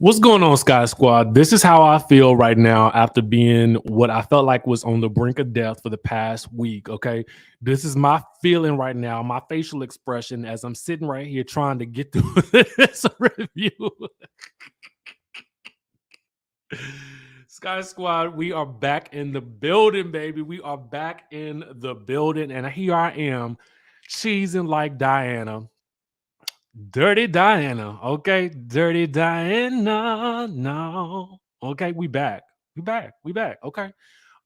What's going on, Sky Squad? This is how I feel right now after being what I felt like was on the brink of death for the past week. Okay. This is my feeling right now, my facial expression as I'm sitting right here trying to get through this review. Sky Squad, we are back in the building, baby. We are back in the building. And here I am, cheesing like Diana. Dirty Diana, okay? Dirty Diana, no. Okay, we back. We back. Okay.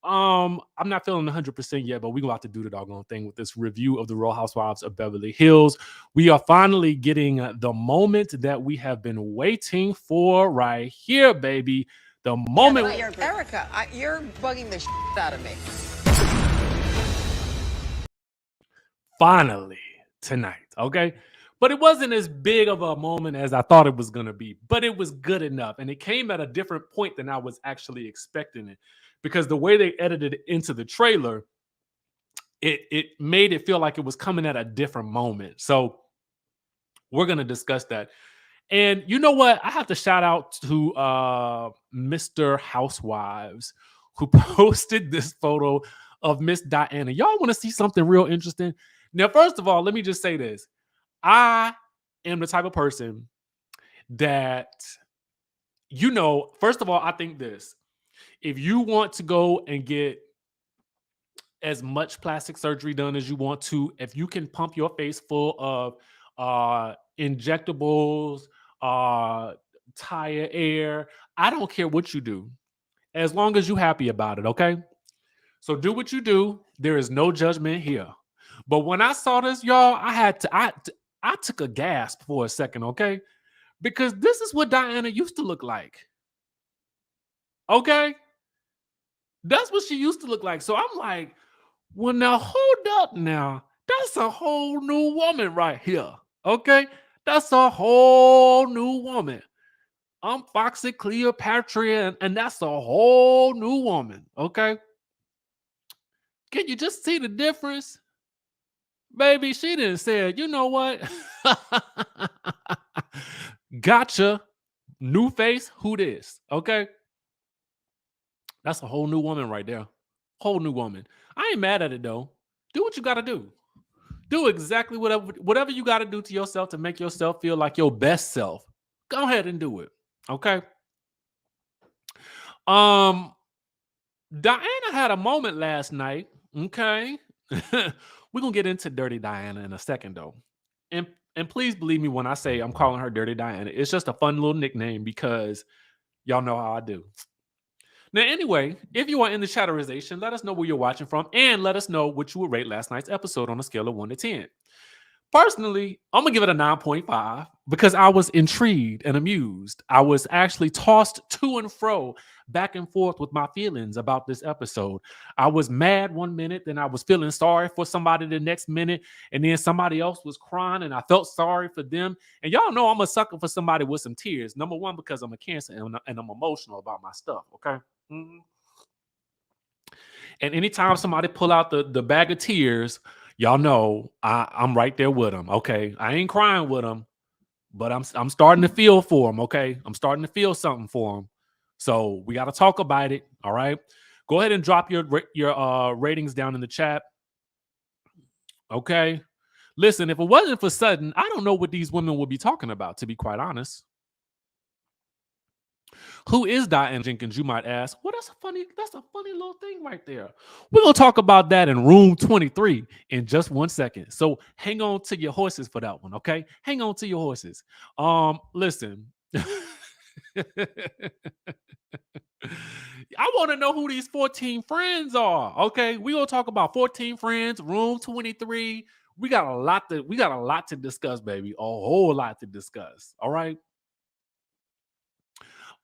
I'm not feeling 100% yet, but we about to do the doggone thing with this review of the Real Housewives of Beverly Hills. We are finally getting the moment that we have been waiting for right here, baby. The moment. Erika, you're bugging the out of me. Finally tonight, okay? But it wasn't as big of a moment as I thought it was going to be, but it was good enough. And it came at a different point than I was actually expecting it because the way they edited it into the trailer, it made it feel like it was coming at a different moment. So we're going to discuss that. And you know what? I have to shout out to Mr. Housewives who posted this photo of Miss Diana. Y'all want to see something real interesting? Now, first of all, let me just say this. I am the type of person that, first of all, I think this. If you want to go and get as much plastic surgery done as you want to, if you can pump your face full of injectables, tire air, I don't care what you do, as long as you're happy about it, okay? So do what you do. There is no judgment here. But when I saw this, y'all, I took a gasp for a second, okay? Because this is what Diana used to look like. Okay? That's what she used to look like. So I'm like, well, now hold up now. That's a whole new woman right here. Okay? That's a whole new woman. I'm Foxy Cleopatra, and that's a whole new woman. Okay? Can you just see the difference? Baby, she didn't say, you know what? Gotcha. New face. Who this? Okay? That's a whole new woman right there. Whole new woman. I ain't mad at it though. Do what you got to do. Do exactly whatever you got to do to yourself to make yourself feel like your best self. Go ahead and do it. Okay? Um Diana had a moment last night, okay? We're going to get into Dirty Diana in a second though. And and please believe me when I say I'm calling her Dirty Diana. It's just a fun little nickname because y'all know how I do. Now, anyway, if you are in the chatterization, let us know where you're watching from and let us know what you would rate last night's episode on a scale of 1 to 10. Personally, I'm going to give it a 9.5 because I was intrigued and amused. I was actually tossed to and fro, back and forth with my feelings about this episode. I was mad one minute, then I was feeling sorry for somebody the next minute, and then somebody else was crying and I felt sorry for them. And y'all know I'm a sucker for somebody with some tears. Number one, because I'm a Cancer and I'm emotional about my stuff, okay? Mhm. And anytime somebody pull out the bag of tears, y'all know I'm right there with them. Okay, I ain't crying with them, but I'm starting to feel for them. Okay, I'm starting to feel something for them. So we got to talk about it. All right, go ahead and drop your ratings down in the chat. Okay, listen, if it wasn't for Sutton, I don't know what these women would be talking about. To be quite honest. Who is Diane Jenkins, you might ask? Well, that's a funny little thing right there. We're gonna talk about that in room 23 in just 1 second. So hang on to your horses for that one, okay? Hang on to your horses. Listen. I want to know who these 14 friends are. Okay, we gonna talk about 14 friends, room 23. We got a lot to discuss, baby. A whole lot to discuss. All right.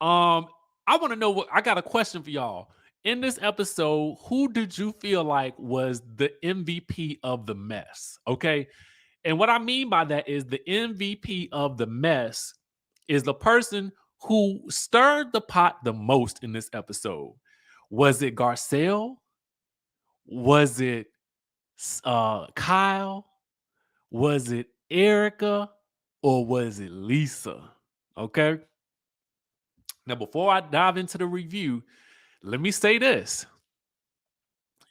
Um, I want to know what I got a question for y'all. In this episode, who did you feel like was the MVP of the mess? Okay. And what I mean by that is the MVP of the mess is the person who stirred the pot the most in this episode. Was it Garcelle? Was it Kyle? Was it Erika? Or was it Lisa? Okay. Now, before I dive into the review, let me say this.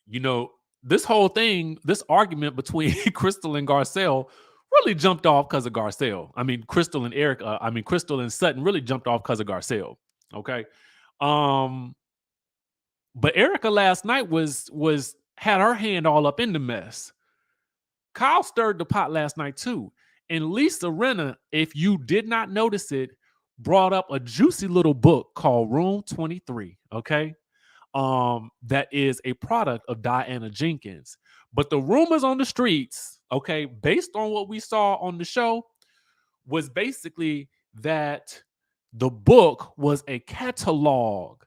You know, this whole thing, this argument between Crystal and Garcelle really jumped off because of Garcelle. I mean, Crystal and Erica, I mean, Crystal and Sutton really jumped off because of Garcelle. Okay. Um, but Erica last night was had her hand all up in the mess. Kyle stirred the pot last night too. And Lisa Rinna, if you did not notice it, brought up a juicy little book called Room 23. Okay. That is a product of Diana Jenkins. But the rumors on the streets, okay, based on what we saw on the show, was basically that the book was a catalog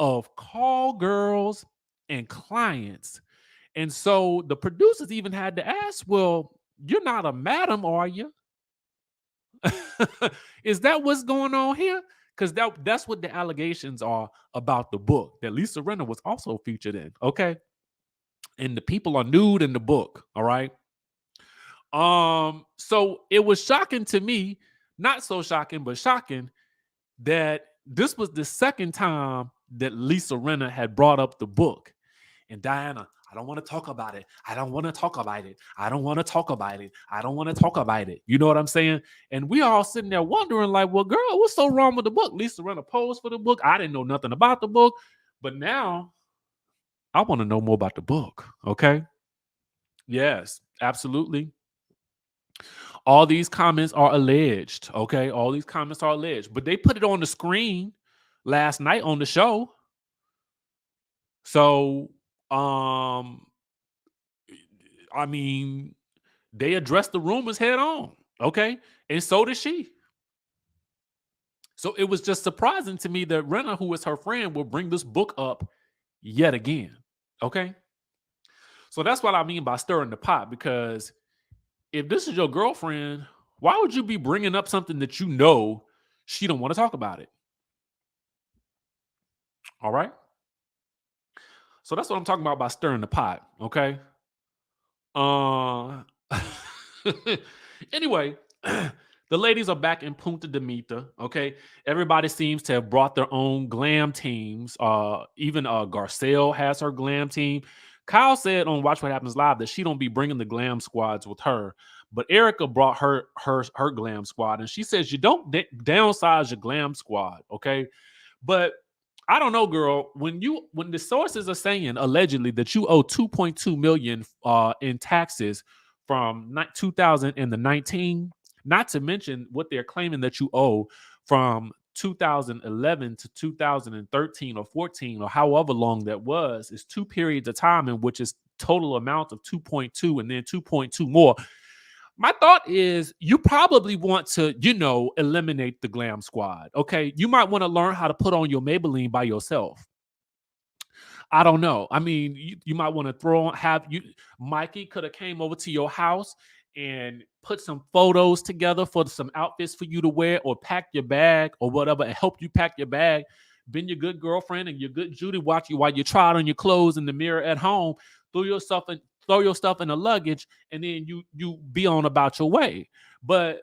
of call girls and clients. And so the producers even had to ask, well, you're not a madam, are you? Is that what's going on here? Because that's what the allegations are about the book that Lisa Rinna was also featured in. Okay. And the people are nude in the book. All right. So it was shocking to me, not so shocking, but shocking that this was the second time that Lisa Rinna had brought up the book. And Diana, I don't want to talk about it. I don't want to talk about it. I don't want to talk about it. I don't want to talk about it. You know what I'm saying? And we all sitting there wondering, like, well, girl, what's so wrong with the book? Lisa Rinna posed for the book. I didn't know nothing about the book. But now I want to know more about the book. Okay. Yes, absolutely. All these comments are alleged. Okay. All these comments are alleged. But they put it on the screen last night on the show. So, I mean, they addressed the rumors head on. Okay. And so did she. So it was just surprising to me that Renna, who is her friend, will bring this book up yet again. Okay. So that's what I mean by stirring the pot, because if this is your girlfriend, why would you be bringing up something that you know she don't want to talk about it? All right. So that's what I'm talking about by stirring the pot. Okay. Uh anyway, the ladies are back in Punta de Mita. Okay. Everybody seems to have brought their own glam teams. Even Garcelle has her glam team. Kyle said on Watch What Happens Live that she don't be bringing the glam squads with her, but Erika brought her glam squad, and she says you don't downsize your glam squad, okay? But I don't know, girl. When the sources are saying allegedly that you owe 2.2 million in taxes from 2019, not to mention what they're claiming that you owe from 2011 to 2013 or 14 or however long that was, is 2 periods of time in which is total amount of 2.2 and then 2.2 more. My thought is you probably want to, eliminate the glam squad. Okay. You might want to learn how to put on your Maybelline by yourself. I don't know. I mean, you might want to Mikey could have came over to your house and put some photos together for some outfits for you to wear, or pack your bag or whatever, and help you pack your bag. Been your good girlfriend and your good Judy watch you while you try on your clothes in the mirror at home. Throw your stuff in the luggage, and then you be on about your way. But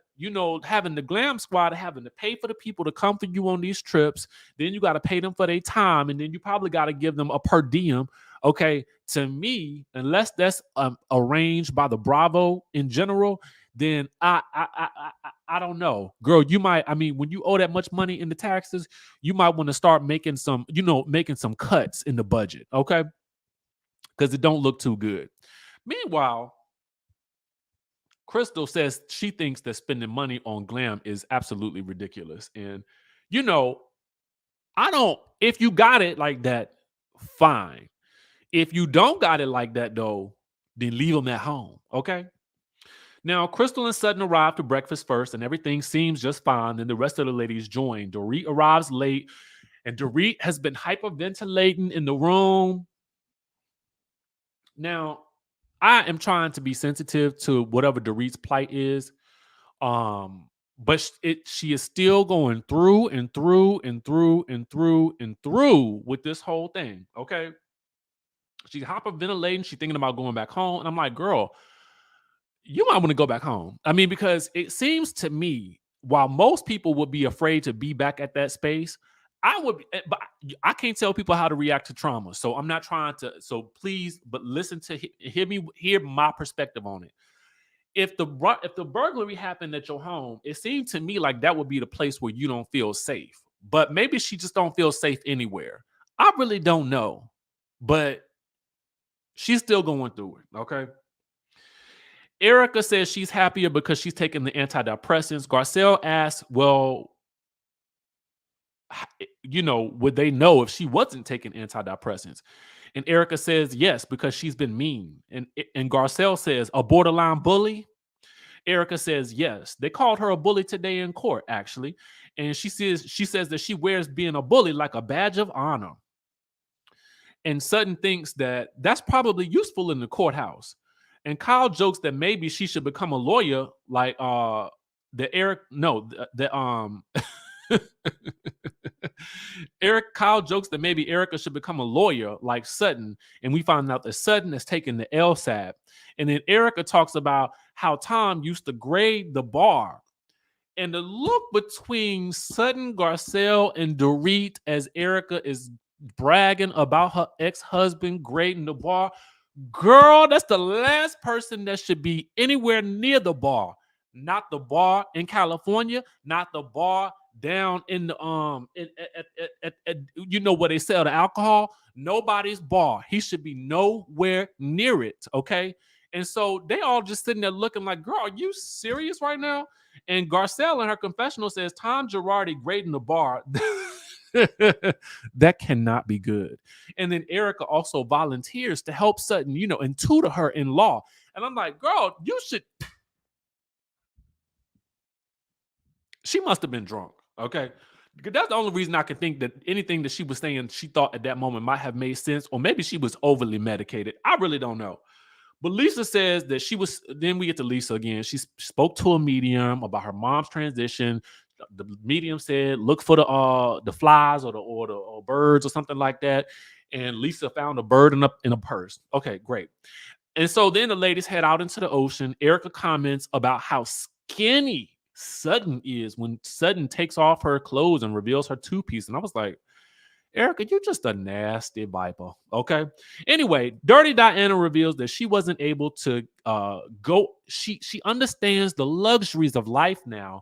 having the glam squad, having to pay for the people to come for you on these trips, then you got to pay them for their time, and then you probably got to give them a per diem. Okay, to me, unless that's arranged by the Bravo in general, then I don't know, girl. You might, I mean, when you owe that much money in the taxes, you might want to start making some cuts in the budget, okay? Because it don't look too good. Meanwhile, Crystal says she thinks that spending money on glam is absolutely ridiculous. And, I don't, if you got it like that, fine. If you don't got it like that, though, then leave them at home. Okay. Now, Crystal and Sutton arrive to breakfast first, and everything seems just fine. Then the rest of the ladies join. Dorit arrives late, and Dorit has been hyperventilating in the room. Now, I am trying to be sensitive to whatever Dorit's plight is. But she is still going through and through and through and through and through with this whole thing. Okay. She's hyperventilating. She's thinking about going back home. And I'm like, girl, you might want to go back home. I mean, because it seems to me, while most people would be afraid to be back at that space, I would, but I can't tell people how to react to trauma. So I'm not trying to. So please, but listen to hear my perspective on it. If the burglary happened at your home, it seemed to me like that would be the place where you don't feel safe. But maybe she just don't feel safe anywhere. I really don't know, but she's still going through it. Okay. Erika says she's happier because she's taking the antidepressants. Garcelle asks, well, would they know if she wasn't taking antidepressants? And Erika says yes, because she's been mean. And Garcelle says, a borderline bully? Erika says yes. They called her a bully today in court, actually. And she says that she wears being a bully like a badge of honor. And Sutton thinks that that's probably useful in the courthouse. And Kyle jokes that maybe she should become a lawyer like the Eric no the Eric Kyle jokes that maybe Erika should become a lawyer like Sutton, and we find out that Sutton has taken the LSAT. And then Erika talks about how Tom used to grade the bar. And the look between Sutton, Garcelle, and Dorit as Erika is bragging about her ex-husband grading the bar. Girl, that's the last person that should be anywhere near the bar. Not the bar in California, not the bar down in the you know where they sell the alcohol. Nobody's bar. He should be nowhere near it. Okay. And so they all just sitting there looking like, girl, are you serious right now? And Garcelle in her confessional says Tom Girardi grading the bar. That cannot be good. And then Erika also volunteers to help Sutton, and tutor her in law. And I'm like, girl, you should. She must have been drunk. Okay. Because that's the only reason I can think that anything that she was saying, she thought at that moment might have made sense, or maybe she was overly medicated. I really don't know. But Lisa says that then we get to Lisa again. She spoke to a medium about her mom's transition. The medium said, look for the flies or the birds or something like that. And Lisa found a bird in a purse. Okay, great. And so then the ladies head out into the ocean. Erika comments about how skinny Sutton is when Sutton takes off her clothes and reveals her two-piece. And I was like, Erika, you're just a nasty viper. Okay. Anyway, Dirty Diana reveals that she wasn't able to go. She understands the luxuries of life now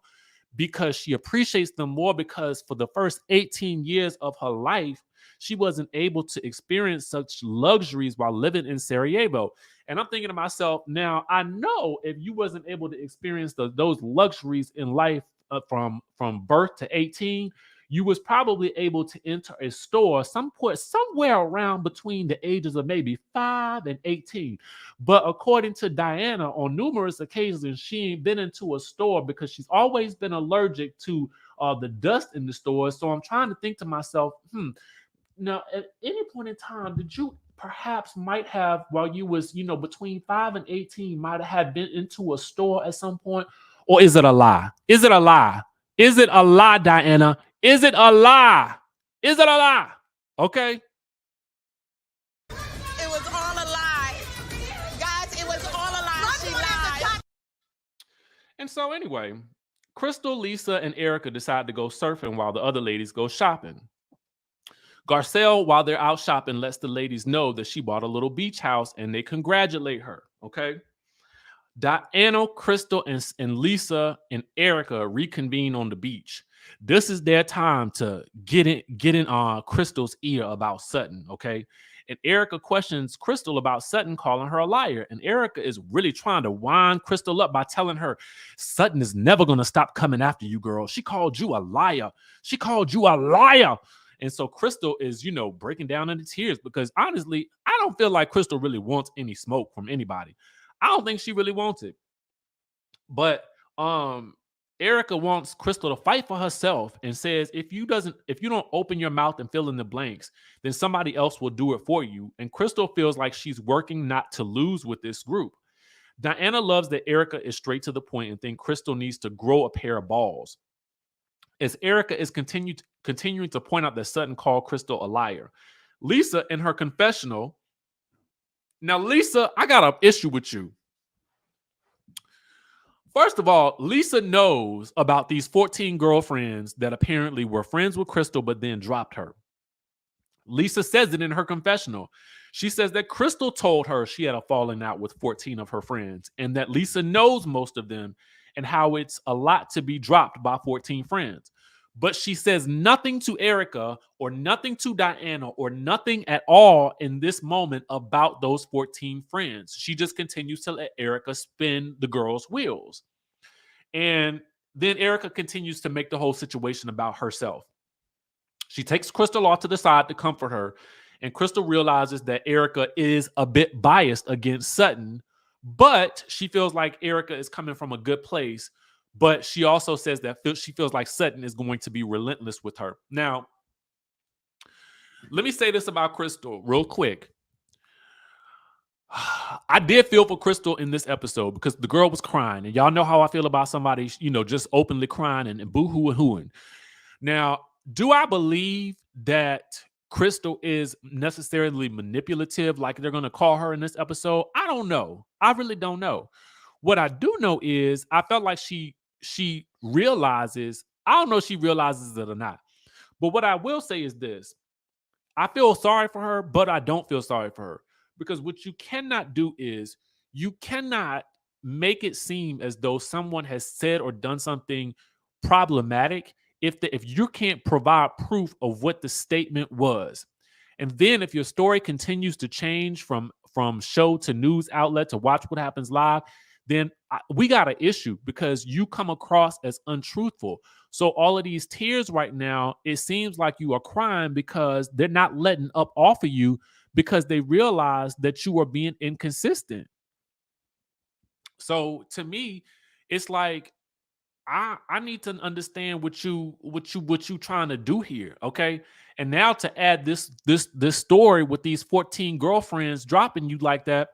because she appreciates them more, because for the first 18 years of her life, she wasn't able to experience such luxuries while living in Sarajevo. And I'm thinking to myself, now I know if you wasn't able to experience those luxuries in life from birth to 18, you was probably able to enter a store somewhere around between the ages of maybe 5 and 18. But according to Diana, on numerous occasions, she ain't been into a store because she's always been allergic to the dust in the store. So I'm trying to think to myself, now at any point in time, did you perhaps might have, while you was, between 5 and 18, might have been into a store at some point? Or is it a lie? Is it a lie? Is it a lie, Diana? Is it a lie? Is it a lie? Okay. It was all a lie. Guys, it was all a lie. She lied. And so anyway, Crystal, Lisa, and Erika decide to go surfing while the other ladies go shopping. Garcelle, while they're out shopping, lets the ladies know that she bought a little beach house and they congratulate her. Okay. Diana, Crystal, and Lisa and Erika reconvene on the beach. This is their time to get in Crystal's ear about Sutton, okay? And Erika questions Crystal about Sutton calling her a liar. And Erika is really trying to wind Crystal up by telling her, Sutton is never going to stop coming after you, girl. She called you a liar. She called you a liar. And so Crystal is, breaking down into tears because honestly, I don't feel like Crystal really wants any smoke from anybody. I don't think she really wants it. But Erika wants Crystal to fight for herself and says, if you don't open your mouth and fill in the blanks, then somebody else will do it for you. And Crystal feels like she's working not to lose with this group. Diana loves that Erika is straight to the point and thinks Crystal needs to grow a pair of balls. As Erika is continuing to point out that Sutton called Crystal a liar, Lisa in her confessional. Now, Lisa, I got an issue with you. First of all, Lisa knows about these 14 girlfriends that apparently were friends with Crystal but then dropped her. Lisa says it in her confessional. She says that Crystal told her she had a falling out with 14 of her friends and that Lisa knows most of them and how it's a lot to be dropped by 14 friends. But she says nothing to Erika or nothing to Diana or nothing at all in this moment about those 14 friends. She just continues to let Erika spin the girls' wheels. And then Erika continues to make the whole situation about herself. She takes Crystal off to the side to comfort her, and Crystal realizes that Erika is a bit biased against Sutton, but she feels like Erika is coming from a good place. But she also says that she feels like Sutton is going to be relentless with her. Now, let me say this about Crystal real quick. I did feel for Crystal in this episode because the girl was crying, and y'all know how I feel about somebody, just openly crying and boo-hoo and hooing. Now, do I believe that Crystal is necessarily manipulative, like they're going to call her in this episode? I don't know. I really don't know. What I do know is I felt like she realizes. I don't know if she realizes it or not. But what I will say is this: I feel sorry for her, but I don't feel sorry for her because what you cannot do is you cannot make it seem as though someone has said or done something problematic if you can't provide proof of what the statement was. And then if your story continues to change from show to news outlet to watch what happens live, then we got an issue because you come across as untruthful. So all of these tears right now, it seems like you are crying because they're not letting up off of you because they realize that you are being inconsistent. So to me, it's like I need to understand what you trying to do here, okay? And now to add this story with these 14 girlfriends dropping you like that,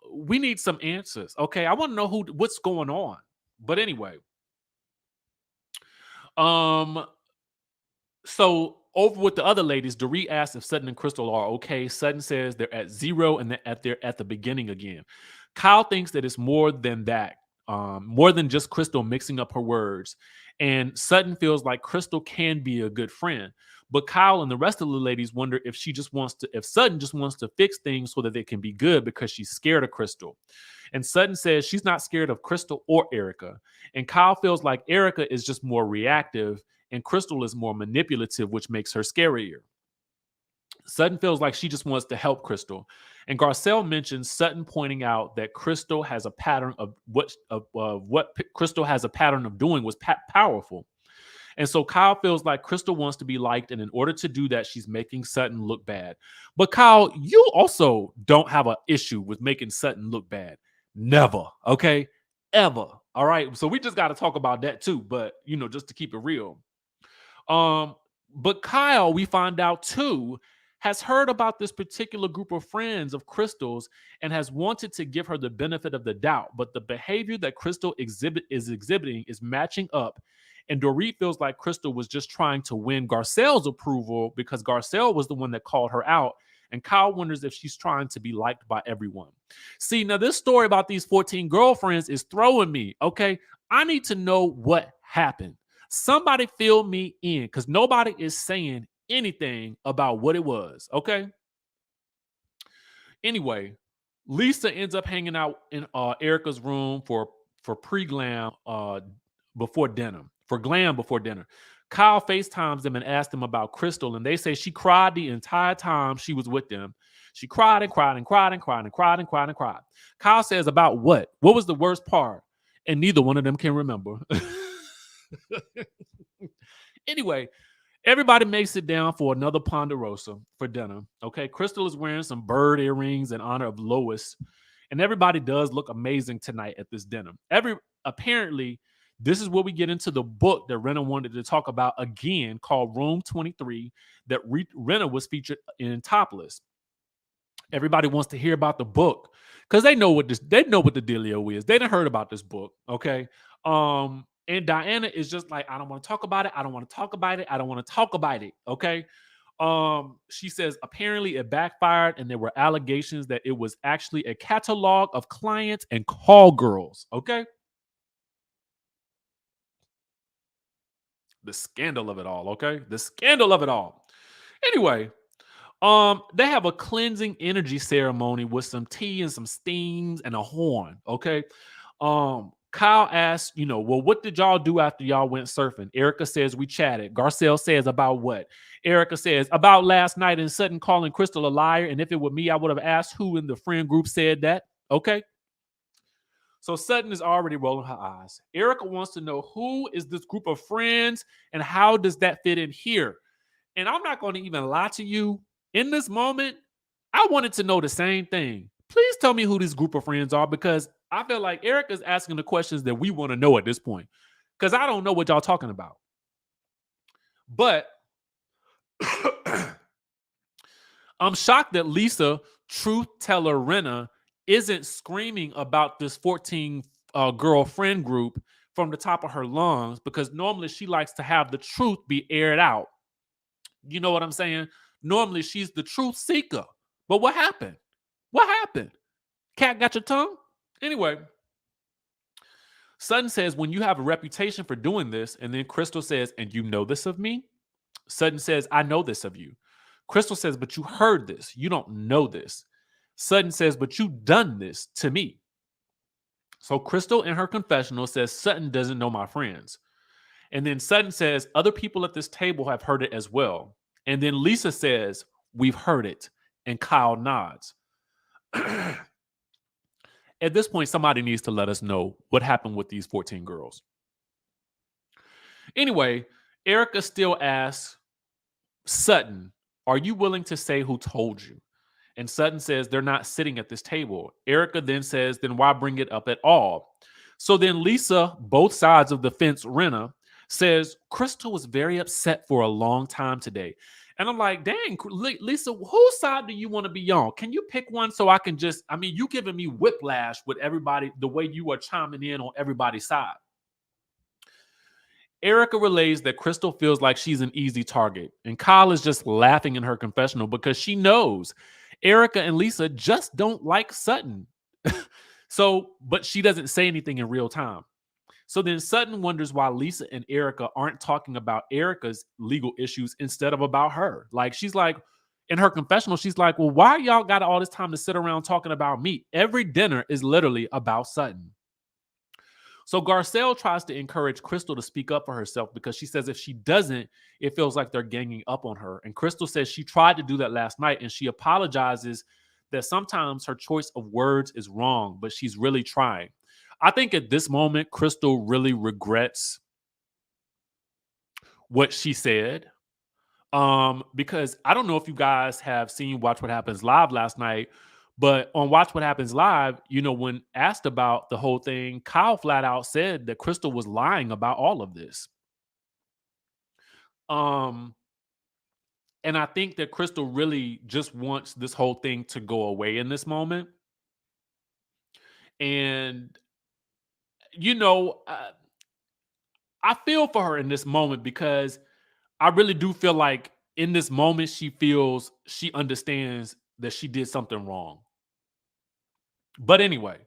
we need some answers, okay? I want to know what's going on. But anyway, um, so over with the other ladies, Dorit asks if Sutton and Crystal are okay. Sutton says they're at zero and they're at the beginning again. Kyle thinks that it's more than that, more than just Crystal mixing up her words. And Sutton feels like Crystal can be a good friend. But Kyle and the rest of the ladies wonder if Sutton just wants to fix things so that they can be good because she's scared of Crystal. And Sutton says she's not scared of Crystal or Erika. And Kyle feels like Erika is just more reactive and Crystal is more manipulative, which makes her scarier. Sutton feels like she just wants to help Crystal. And Garcelle mentions Sutton pointing out that Crystal has a pattern of what Crystal has a pattern of doing was powerful. And so Kyle feels like Crystal wants to be liked, and in order to do that, she's making Sutton look bad. But Kyle, you also don't have an issue with making Sutton look bad. Never, okay? Ever. All right. So we just got to talk about that too. But just to keep it real. Um, but Kyle, we find out too, has heard about this particular group of friends of Crystal's and has wanted to give her the benefit of the doubt. But the behavior that Crystal is exhibiting is matching up. And Dorit feels like Crystal was just trying to win Garcelle's approval because Garcelle was the one that called her out. And Kyle wonders if she's trying to be liked by everyone. See, now this story about these 14 girlfriends is throwing me. Okay. I need to know what happened. Somebody fill me in because nobody is saying anything about what it was. Okay. Anyway, Lisa ends up hanging out in Erika's room for pre-glam before dinner. For glam before dinner. Kyle FaceTimes them and asks them about Crystal, and they say she cried the entire time she was with them. She cried and cried and cried and cried and cried and cried and cried. Kyle says about what? What was the worst part? And neither one of them can remember. Anyway, everybody makes it down for another Ponderosa for dinner. Okay, Crystal is wearing some bird earrings in honor of Lois, and everybody does look amazing tonight at this dinner. Apparently, this is where we get into the book that Renna wanted to talk about again, called Room 23, that Renna was featured in Topless. Everybody wants to hear about the book because they know what the dealio is. They done heard about this book, okay? And Diana is just like, I don't want to talk about it. I don't want to talk about it. I don't want to talk about it. Okay. She says apparently it backfired and there were allegations that it was actually a catalog of clients and call girls. Okay. The scandal of it all. Okay. The scandal of it all. Anyway, they have a cleansing energy ceremony with some tea and some steams and a horn. Okay. Kyle asks, well, what did y'all do after y'all went surfing? Erika says we chatted. Garcelle says about what? Erika says about last night and Sutton calling Crystal a liar. And if it were me, I would have asked who in the friend group said that. Okay. So Sutton is already rolling her eyes. Erika wants to know who is this group of friends and how does that fit in here? And I'm not going to even lie to you. In this moment, I wanted to know the same thing. Please tell me who this group of friends are because I feel like Erica's asking the questions that we want to know at this point. Because I don't know what y'all talking about. But I'm shocked that Lisa, truth teller Renna, isn't screaming about this 14 girl friend group from the top of her lungs because normally she likes to have the truth be aired out. You know what I'm saying? Normally she's the truth seeker. But what happened? What happened? Cat got your tongue? Anyway, Sutton says, when you have a reputation for doing this, and then Crystal says, and you know this of me? Sutton says, I know this of you. Crystal says, but you heard this. You don't know this. Sutton says, but you done this to me. So Crystal in her confessional says, Sutton doesn't know my friends. And then Sutton says, other people at this table have heard it as well. And then Lisa says, we've heard it. And Kyle nods. At this point, somebody needs to let us know what happened with these 14 girls. Anyway, Erika still asks Sutton, are you willing to say who told you? And Sutton says they're not sitting at this table. Erika then says, then why bring it up at all? So then Lisa, both sides of the fence, Renna, says Crystal was very upset for a long time today. And I'm like, dang, Lisa, whose side do you want to be on? Can you pick one so I can just, you giving me whiplash with everybody, the way you are chiming in on everybody's side. Erika relays that Crystal feels like she's an easy target. And Kyle is just laughing in her confessional because she knows Erika and Lisa just don't like Sutton. But she doesn't say anything in real time. So then Sutton wonders why Lisa and Erika aren't talking about Erika's legal issues instead of about her. Like, she's like, in her confessional, she's like, well, why y'all got all this time to sit around talking about me? Every dinner is literally about Sutton. So Garcelle tries to encourage Crystal to speak up for herself because she says if she doesn't, it feels like they're ganging up on her. And Crystal says she tried to do that last night and she apologizes that sometimes her choice of words is wrong, but she's really trying. I think at this moment, Crystal really regrets what she said. Because I don't know if you guys have seen Watch What Happens Live last night, but on Watch What Happens Live, when asked about the whole thing, Kyle flat out said that Crystal was lying about all of this. And I think that Crystal really just wants this whole thing to go away in this moment. And, I feel for her in this moment because I really do feel like in this moment, she understands that she did something wrong. But anyway,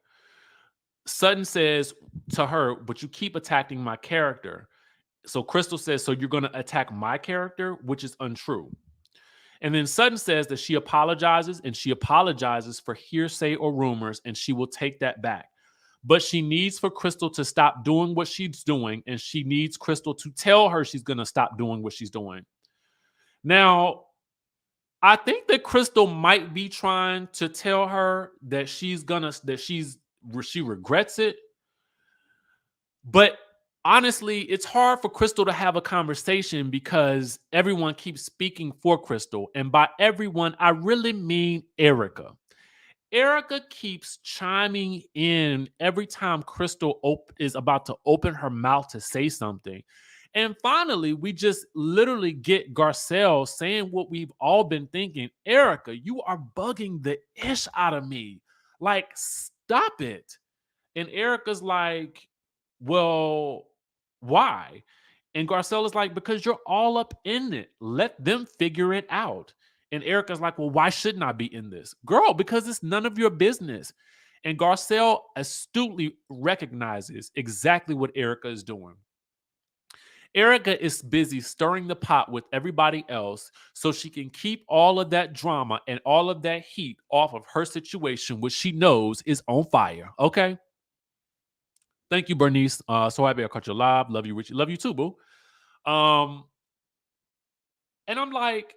Sutton says to her, but you keep attacking my character. So Crystal says, so you're going to attack my character, which is untrue. And then Sutton says that she apologizes and she apologizes for hearsay or rumors and she will take that back. But she needs for Crystal to stop doing what she's doing and she needs Crystal to tell her she's going to stop doing what she's doing. Now, I think that Crystal might be trying to tell her that she regrets it. But honestly, it's hard for Crystal to have a conversation because everyone keeps speaking for Crystal. And by everyone, I really mean Erika. Erika keeps chiming in every time Crystal is about to open her mouth to say something. And finally, we just literally get Garcelle saying what we've all been thinking. Erika, you are bugging the ish out of me. Like, stop it. And Erika's like, well, why? And Garcelle is like, because you're all up in it. Let them figure it out. And Erica's like, well, why shouldn't I be in this? Girl, because it's none of your business. And Garcelle astutely recognizes exactly what Erika is doing. Erika is busy stirring the pot with everybody else so she can keep all of that drama and all of that heat off of her situation, which she knows is on fire. Okay. Thank you, Bernice. So happy I caught you live. Love you, Richie. Love you too, boo. Um, and I'm like,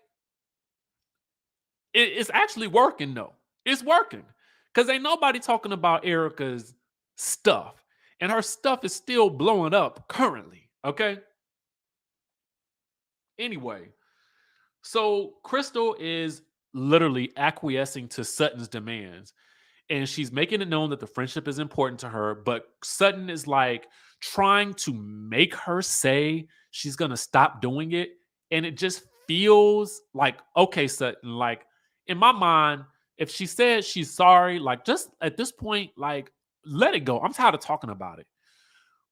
it's actually working though. It's working because ain't nobody talking about Erika's stuff, and her stuff is still blowing up currently. Okay. Anyway, so Crystal is literally acquiescing to Sutton's demands, and she's making it known that the friendship is important to her. But Sutton is like trying to make her say she's gonna stop doing it, and it just feels like, okay, Sutton, like in my mind, if she said she's sorry, like just at this point, like let it go. I'm tired of talking about it.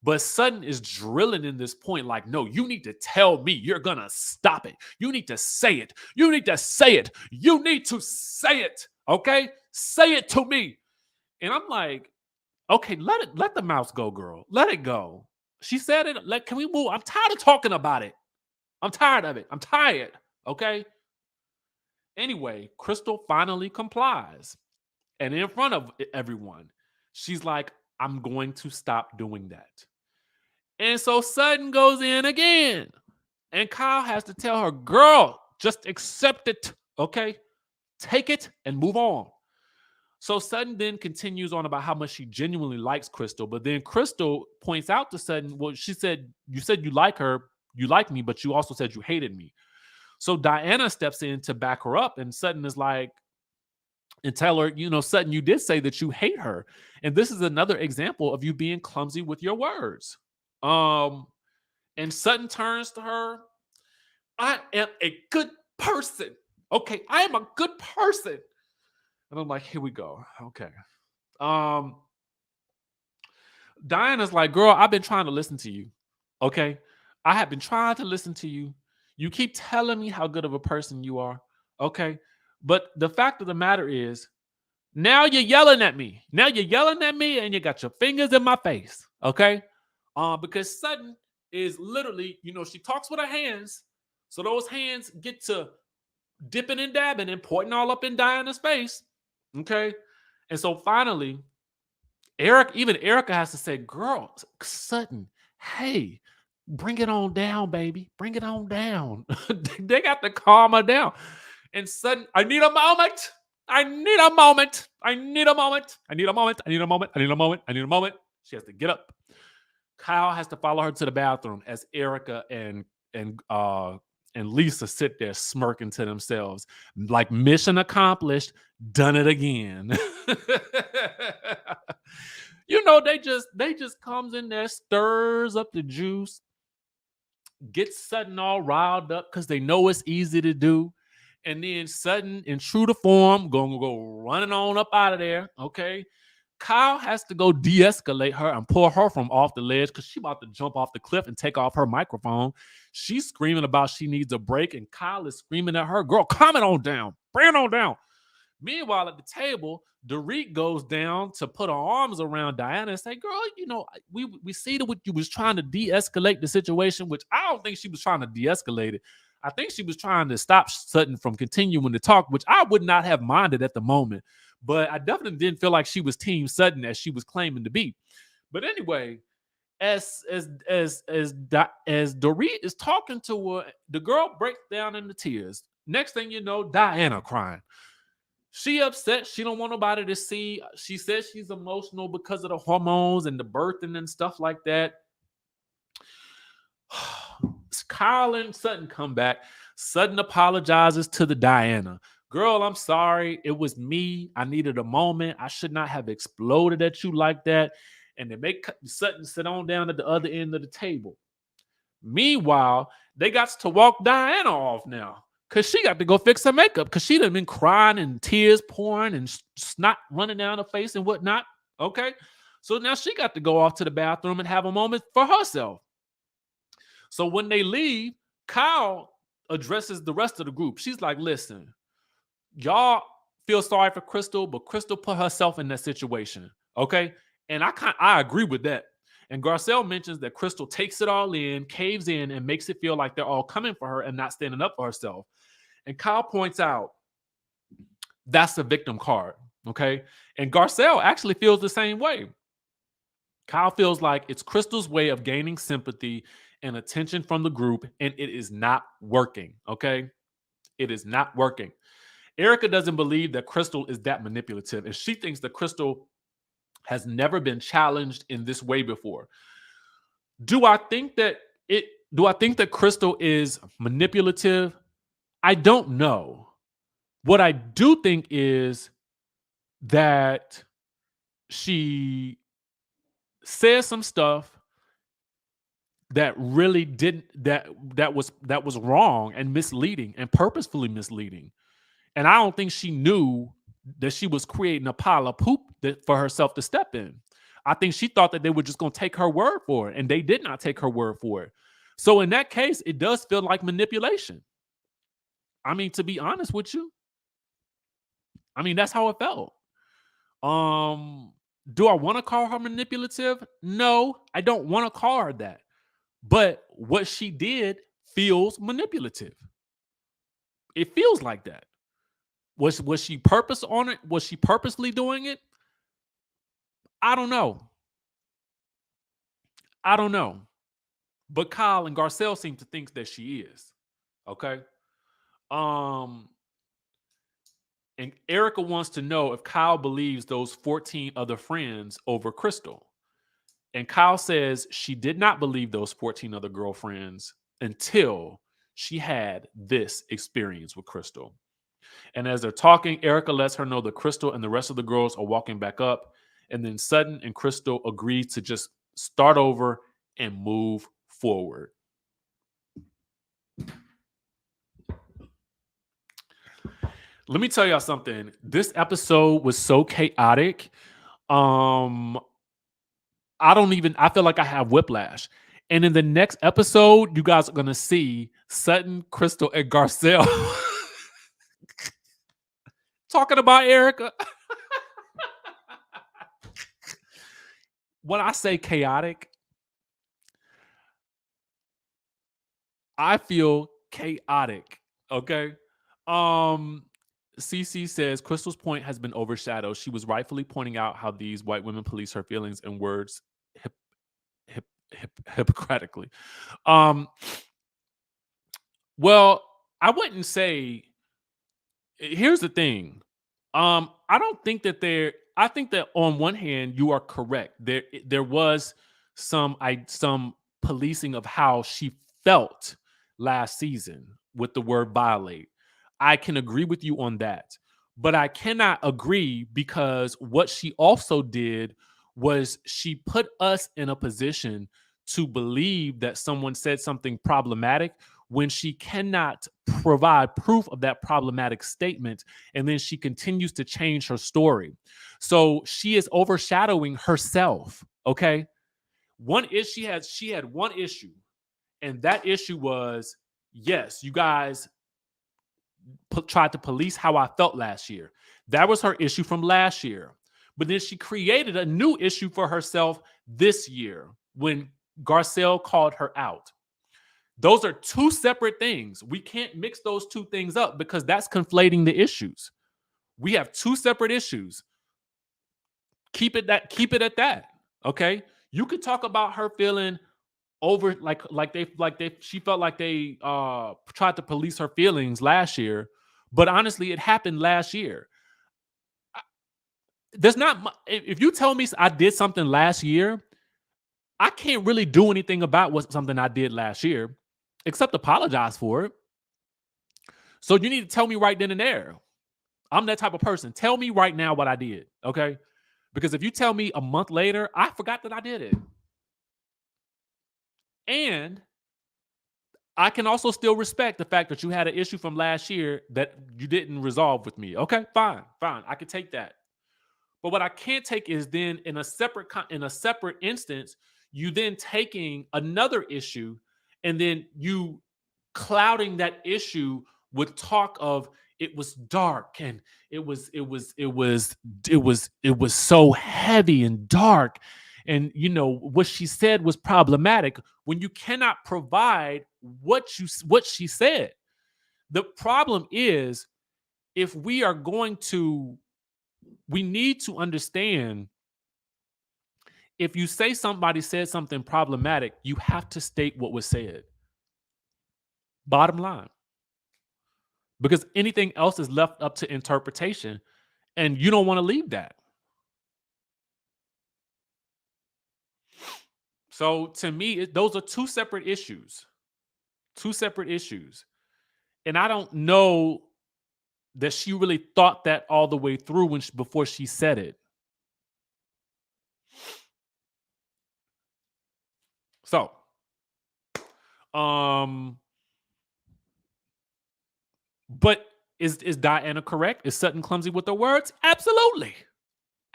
But Sutton is drilling in this point like, no, you need to tell me you're going to stop it. You need to say it. You need to say it. You need to say it. Okay? Say it to me. And I'm like, okay, let the mouse go, girl. Let it go. She said it. Can we move? I'm tired of talking about it. I'm tired of it. I'm tired. Okay? Anyway, Crystal finally complies. And in front of everyone, she's like, I'm going to stop doing that. And so Sutton goes in again. And Kyle has to tell her, girl, just accept it. Okay? Take it and move on. So Sutton then continues on about how much she genuinely likes Crystal. But then Crystal points out to Sutton, well, she said, you said you like her, you like me, but you also said you hated me. So Diana steps in to back her up. And Sutton is like, and tell her, Sutton, you did say that you hate her. And this is another example of you being clumsy with your words. And Sutton turns to her. I am a good person. Okay, I am a good person. And I'm like, here we go. Okay. Um, Diana's like, girl, I've been trying to listen to you. Okay. I have been trying to listen to you. You keep telling me how good of a person you are. Okay. But the fact of the matter is, now you're yelling at me. Now you're yelling at me and you got your fingers in my face. Okay. Because Sutton is literally, she talks with her hands. So those hands get to dipping and dabbing and pointing all up in Diana's face. Okay. And so finally, Erika has to say, girl, Sutton, hey, bring it on down, baby. Bring it on down. They got to calm her down. And Sutton, I need a moment. I need a moment. I need a moment. I need a moment. I need a moment. I need a moment. I need a moment. She has to get up. Kyle has to follow her to the bathroom as Erika and Lisa sit there smirking to themselves, like mission accomplished, done it again. They just comes in there, stirs up the juice, gets Sutton all riled up because they know it's easy to do. And then Sutton, in true to form, gonna go running on up out of there. Okay. Kyle has to go de-escalate her and pull her from off the ledge because she about to jump off the cliff and take off her microphone. She's screaming about she needs a break, and Kyle is screaming at her, girl, calm it on down. Bring it on down. Meanwhile, at the table, Dorit goes down to put her arms around Diana and say, girl, we see that you was trying to de-escalate the situation, which I don't think she was trying to de-escalate it. I think she was trying to stop Sutton from continuing to talk, which I would not have minded at the moment. But I definitely didn't feel like she was Team Sutton as she was claiming to be. But anyway, as Dorit is talking to her, the girl breaks down into tears. Next thing you know, Diana crying. She upset. She don't want nobody to see. She says she's emotional because of the hormones and the birthing and stuff like that. Kyle and Sutton come back. Sutton apologizes to the Diana. Girl, I'm sorry. It was me. I needed a moment. I should not have exploded at you like that. And they make Sutton sit on down at the other end of the table. Meanwhile, they got to walk Diana off now because she got to go fix her makeup because she done been crying and tears pouring and snot running down her face and whatnot. Okay. So now she got to go off to the bathroom and have a moment for herself. So when they leave, Kyle addresses the rest of the group. She's like, listen, y'all feel sorry for Crystal, but Crystal put herself in that situation. Okay. And I agree with that. And Garcelle mentions that Crystal takes it all in, caves in, and makes it feel like they're all coming for her and not standing up for herself. And Kyle points out that's the victim card. Okay. And Garcelle actually feels the same way. Kyle feels like it's Crystal's way of gaining sympathy and attention from the group, and it is not working. Okay. It is not working. Erika doesn't believe that Crystal is that manipulative, and she thinks that Crystal has never been challenged in this way before. Do I think that it do I think that Crystal is manipulative? I don't know. What I do think is that she says some stuff that really didn't that was wrong and misleading and purposefully misleading. And I don't think she knew that she was creating a pile of poop for herself to step in. I think she thought that they were just going to take her word for it, and they did not take her word for it. So in that case, it does feel like manipulation. I mean, to be honest with you, I mean that's how it felt. Do I want to call her manipulative? No, I don't want to call her that. But what she did feels manipulative. It feels like that. Was she purpose on it? Was she purposely doing it? I don't know. I don't know. But Kyle and Garcelle seem to think that she is. Okay. Um, and Erika wants to know if Kyle believes those 14 other friends over Crystal. And Kyle says she did not believe those 14 other girlfriends until she had this experience with Crystal. And as they're talking, Erika lets her know that Crystal and the rest of the girls are walking back up. And then Sutton and Crystal agree to just start over and move forward. Let me tell y'all something. This episode was so chaotic. I feel like I have whiplash. And in the next episode, you guys are going to see Sutton, Crystal, and Garcelle talking about Erika. When I say chaotic, I feel chaotic. Okay. CC says Crystal's point has been overshadowed. She was rightfully pointing out how these white women police her feelings and words hypocritically. Um, well, I wouldn't say. Here's the thing. I don't think that there. I think that on one hand, you are correct. There was some policing of how she felt last season with the word violate. I can agree with you on that. But I cannot agree because what she also did was she put us in a position to believe that someone said something problematic when she cannot provide proof of that problematic statement, and then she continues to change her story. So she is overshadowing herself. Okay. She had one issue, and that issue was, yes, you guys tried to police how I felt last year. That was her issue from last year. But then she created a new issue for herself this year when Garcelle called her out. Those are two separate things. We can't mix those two things up because that's conflating the issues. We have two separate issues. Keep it at that. Okay? You could talk about her feeling over she felt like they tried to police her feelings last year, but honestly it happened last year. There's not if you tell me I did something last year, I can't really do anything about what something I did last year except apologize for it. So you need to tell me right then and there. I'm that type of person. Tell me right now what I did, okay? Because if you tell me a month later, I forgot that I did it. And I can also still respect the fact that you had an issue from last year that you didn't resolve with me. Okay, fine. I can take that. But what I can't take is then in a separate instance, you then taking another issue and then you clouding that issue with talk of it was dark and it was so heavy and dark, and what she said was problematic, when you cannot provide what she said. The problem is, if we are going to we need to understand, if you say somebody said something problematic, you have to state what was said. Bottom line. Because anything else is left up to interpretation, and you don't want to leave that. So to me, those are two separate issues. Two separate issues. And I don't know that she really thought that all the way through before she said it. So, but is Diana correct? Is Sutton clumsy with her words? Absolutely.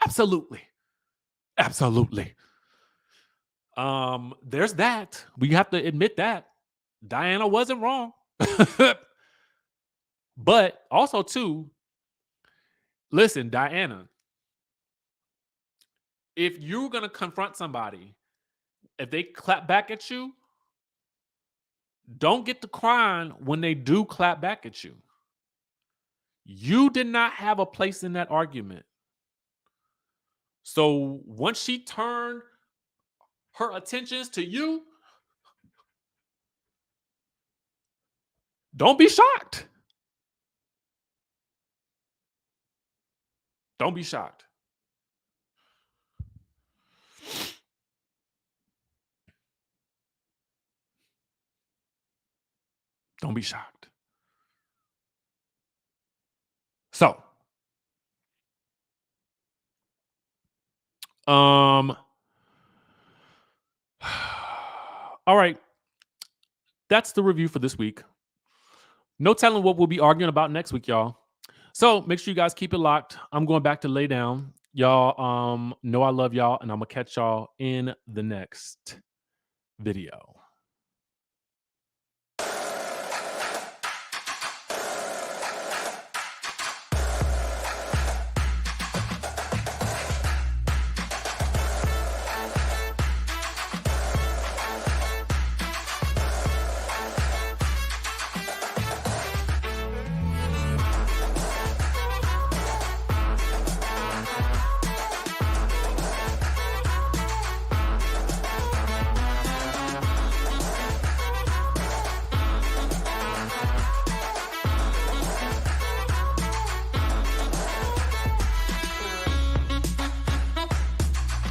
Absolutely. Absolutely. There's that. We have to admit that Diana wasn't wrong. But also too, listen, Diana, if you're going to confront somebody, if they clap back at you, don't get to crying when they do clap back at you. You did not have a place in that argument. So once she turned her attentions to you, don't be shocked. Don't be shocked. Don't be shocked. So, all right. That's the review for this week. No telling what we'll be arguing about next week, y'all. So make sure you guys keep it locked. I'm going back to lay down. Y'all know I love y'all, and I'm gonna catch y'all in the next video.